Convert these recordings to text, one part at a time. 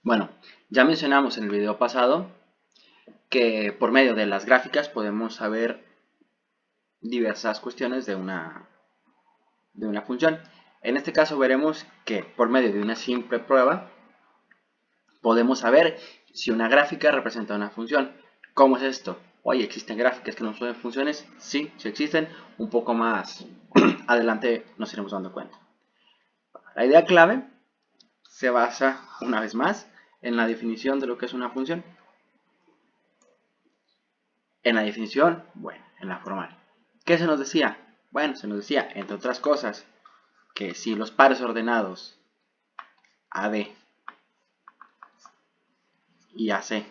Bueno, ya mencionamos en el video pasado que por medio de las gráficas podemos saber diversas cuestiones de una función. En este caso veremos que por medio de una simple prueba podemos saber si una gráfica representa una función. ¿Cómo es esto? Oye, ¿existen gráficas que no son funciones? Sí, sí existen. Un poco más adelante nos iremos dando cuenta. La idea clave se basa, una vez más, en la definición de lo que es una función. En la definición, bueno, en la formal. ¿Qué se nos decía? Bueno, se nos decía, entre otras cosas, que si los pares ordenados AB y AC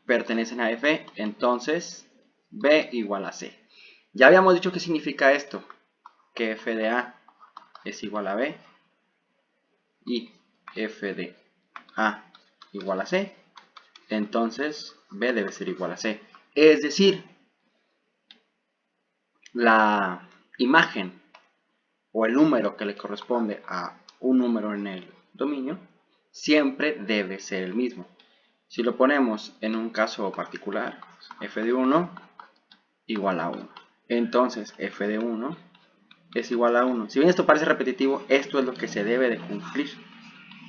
pertenecen a F, entonces B igual a C. Ya habíamos dicho qué significa esto, que F de A es igual a B y F de A igual a C, entonces B debe ser igual a C. Es decir, la imagen o el número que le corresponde a un número en el dominio siempre debe ser el mismo. Si lo ponemos en un caso particular, f de 1 igual a 1. Entonces f de 1 es igual a 1. Si bien esto parece repetitivo, esto es lo que se debe de cumplir.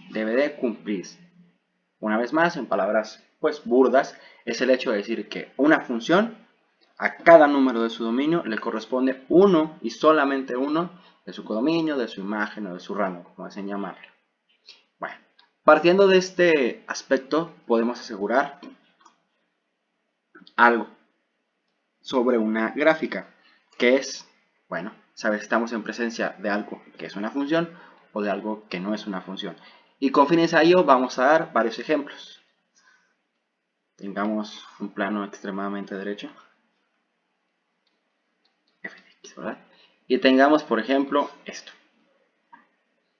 Debe de cumplirse. Una vez más, en palabras pues burdas, es el hecho de decir que una función a cada número de su dominio le corresponde uno y solamente uno de su codominio, de su imagen o de su rango, como deseen llamarlo. Bueno, partiendo de este aspecto podemos asegurar algo sobre una gráfica, que es, bueno, saber si estamos en presencia de algo que es una función o de algo que no es una función. Y con fines a ello vamos a dar varios ejemplos. Tengamos un plano extremadamente derecho, f de x, ¿verdad? Y tengamos, por ejemplo, esto.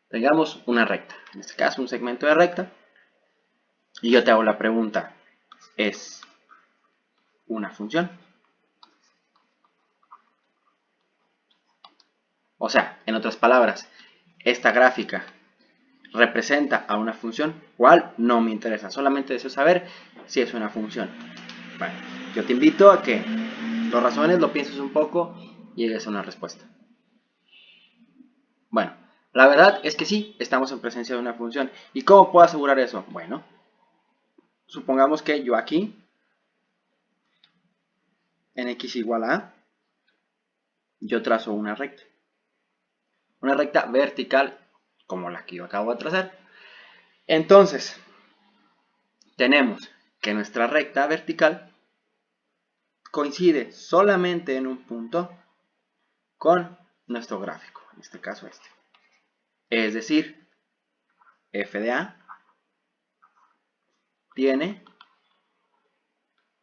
Tengamos una recta, en este caso un segmento de recta, y yo te hago la pregunta, ¿es una función? O sea, en otras palabras, esta gráfica representa a una función, ¿cuál? No me interesa, solamente deseo saber si es una función. Bueno, yo te invito a que lo razones, lo pienses un poco y llegues a una respuesta. Bueno, la verdad es que sí, estamos en presencia de una función. ¿Y cómo puedo asegurar eso? Bueno, supongamos que yo aquí, en x igual a A, yo trazo una recta. Una recta vertical, como la que yo acabo de trazar. Entonces, tenemos que nuestra recta vertical coincide solamente en un punto con nuestro gráfico, en este caso este. Es decir, f de A tiene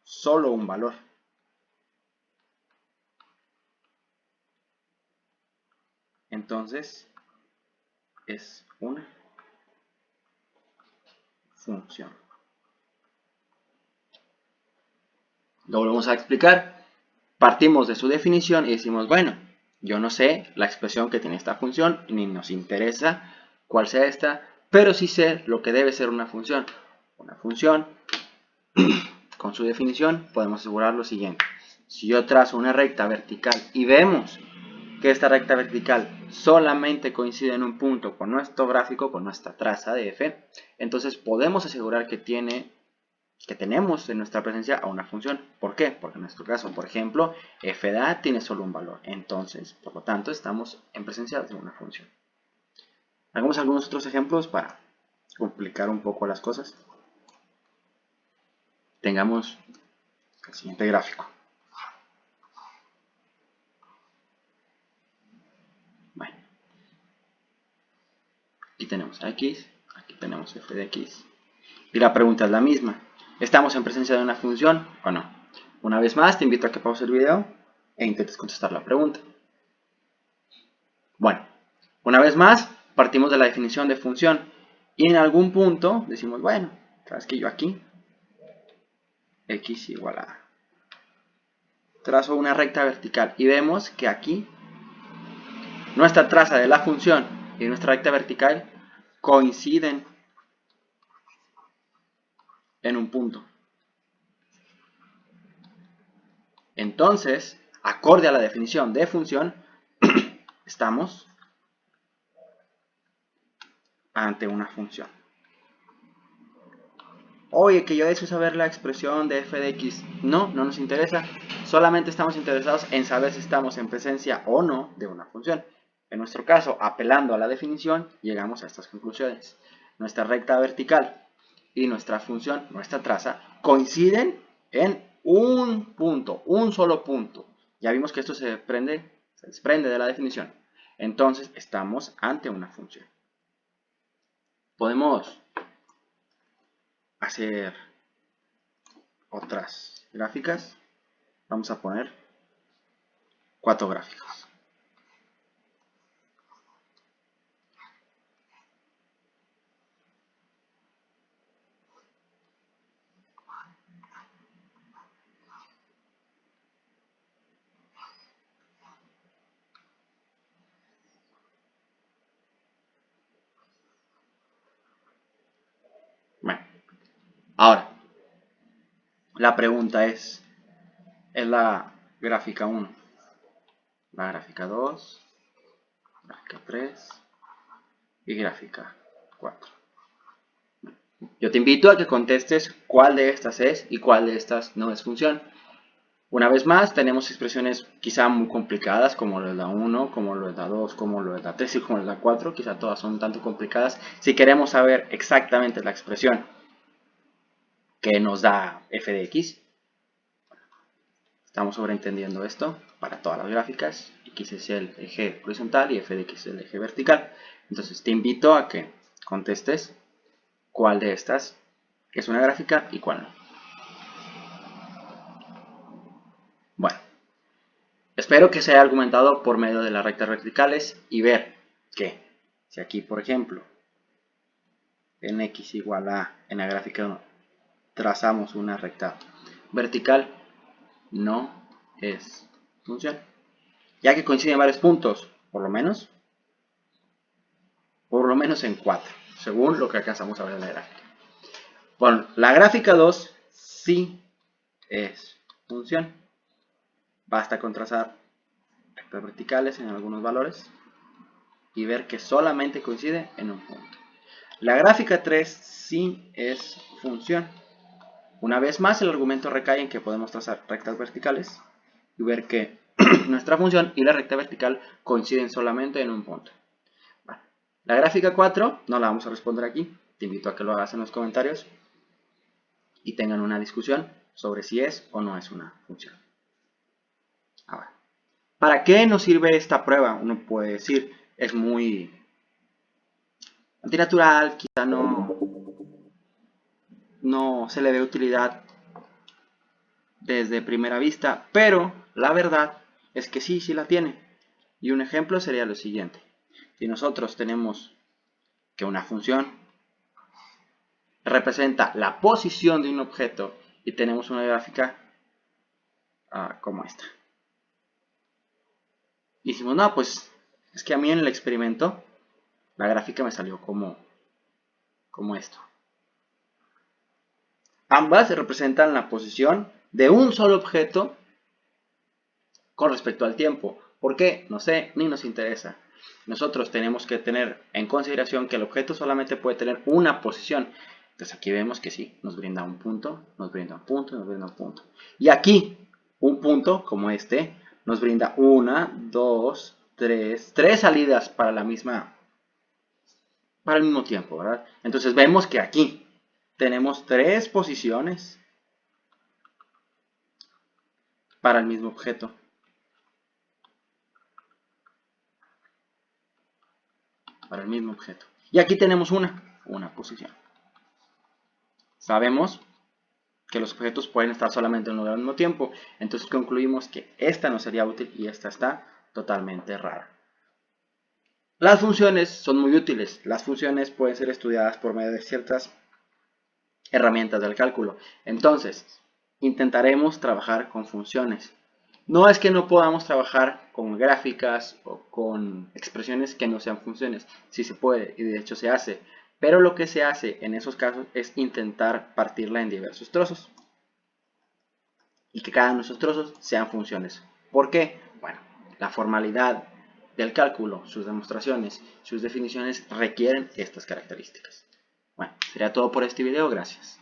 solo un valor. Entonces, es una función. Lo volvemos a explicar. Partimos de su definición y decimos, bueno, yo no sé la expresión que tiene esta función, ni nos interesa cuál sea esta, pero sí sé lo que debe ser una función. Una función, con su definición, podemos asegurar lo siguiente. Si yo trazo una recta vertical y vemos que esta recta vertical solamente coincide en un punto con nuestro gráfico, con nuestra traza de f, entonces podemos asegurar que tenemos en nuestra presencia a una función. ¿Por qué? Porque en nuestro caso, por ejemplo, f de A tiene solo un valor. Entonces, por lo tanto, estamos en presencia de una función. Hagamos algunos otros ejemplos para complicar un poco las cosas. Tengamos el siguiente gráfico. Bueno, aquí tenemos a x, aquí tenemos f de x. Y la pregunta es la misma. ¿Estamos en presencia de una función o no? Una vez más, te invito a que pauses el video e intentes contestar la pregunta. Bueno, una vez más, partimos de la definición de función. Y en algún punto decimos, bueno, sabes que yo aquí, x igual a A. Trazo una recta vertical y vemos que aquí nuestra traza de la función y nuestra recta vertical coinciden en un punto. Entonces, acorde a la definición de función, estamos ante una función. Oye, que yo deseo saber la expresión de f de x. No, no nos interesa. Solamente estamos interesados en saber si estamos en presencia o no de una función. En nuestro caso, apelando a la definición, llegamos a estas conclusiones. Nuestra recta vertical y nuestra función, nuestra traza, coinciden en un punto, un solo punto. Ya vimos que esto se desprende de la definición. Entonces, estamos ante una función. Podemos hacer otras gráficas. Vamos a poner 4 gráficas. Bueno, ahora, la pregunta es la gráfica 1, la gráfica 2, gráfica 3 y gráfica 4. Yo te invito a que contestes cuál de estas es y cuál de estas no es función. Una vez más, tenemos expresiones quizá muy complicadas, como lo es la 1, como lo es la 2, como lo es la 3 y como lo es la 4. Quizá todas son un tanto complicadas. Si queremos saber exactamente la expresión que nos da f de x, estamos sobreentendiendo esto para todas las gráficas. X es el eje horizontal y f de x es el eje vertical. Entonces te invito a que contestes cuál de estas es una gráfica y cuál no. Bueno, espero que se haya argumentado por medio de las rectas verticales y ver que si aquí, por ejemplo, en x igual a, en la gráfica 1, trazamos una recta vertical, no es función. Ya que coinciden varios puntos, por lo menos en 4, según lo que alcanzamos a ver en la gráfica. Bueno, la gráfica 2 sí es función. Basta con trazar rectas verticales en algunos valores y ver que solamente coincide en un punto. La gráfica 3 sí es función. Una vez más, el argumento recae en que podemos trazar rectas verticales y ver que nuestra función y la recta vertical coinciden solamente en un punto. Bueno, la gráfica 4 no la vamos a responder aquí. Te invito a que lo hagas en los comentarios y tengan una discusión sobre si es o no es una función. Ahora, ¿para qué nos sirve esta prueba? Uno puede decir, es muy antinatural, quizá no se le dé utilidad desde primera vista, pero la verdad es que sí la tiene. Y un ejemplo sería lo siguiente. Si nosotros tenemos que una función representa la posición de un objeto y tenemos una gráfica como esta. Y decimos, no, pues es que a mí en el experimento la gráfica me salió como esto. Ambas representan la posición de un solo objeto con respecto al tiempo. ¿Por qué? No sé, ni nos interesa. Nosotros tenemos que tener en consideración que el objeto solamente puede tener una posición. Entonces aquí vemos que sí, nos brinda un punto, nos brinda un punto, nos brinda un punto. Y aquí, un punto como este, nos brinda una, dos, tres salidas para el mismo tiempo, ¿verdad? Entonces vemos que aquí tenemos 3 posiciones para el mismo objeto. Para el mismo objeto. Y aquí tenemos una posición. Sabemos que los objetos pueden estar solamente en un lugar al mismo tiempo. Entonces concluimos que esta no sería útil y esta está totalmente rara. Las funciones son muy útiles. Las funciones pueden ser estudiadas por medio de ciertas herramientas del cálculo. Entonces, intentaremos trabajar con funciones. No es que no podamos trabajar con gráficas o con expresiones que no sean funciones. Sí se puede y de hecho se hace. Pero lo que se hace en esos casos es intentar partirla en diversos trozos y que cada uno de esos trozos sean funciones. ¿Por qué? Bueno, la formalidad del cálculo, sus demostraciones, sus definiciones requieren estas características. Bueno, sería todo por este video, gracias.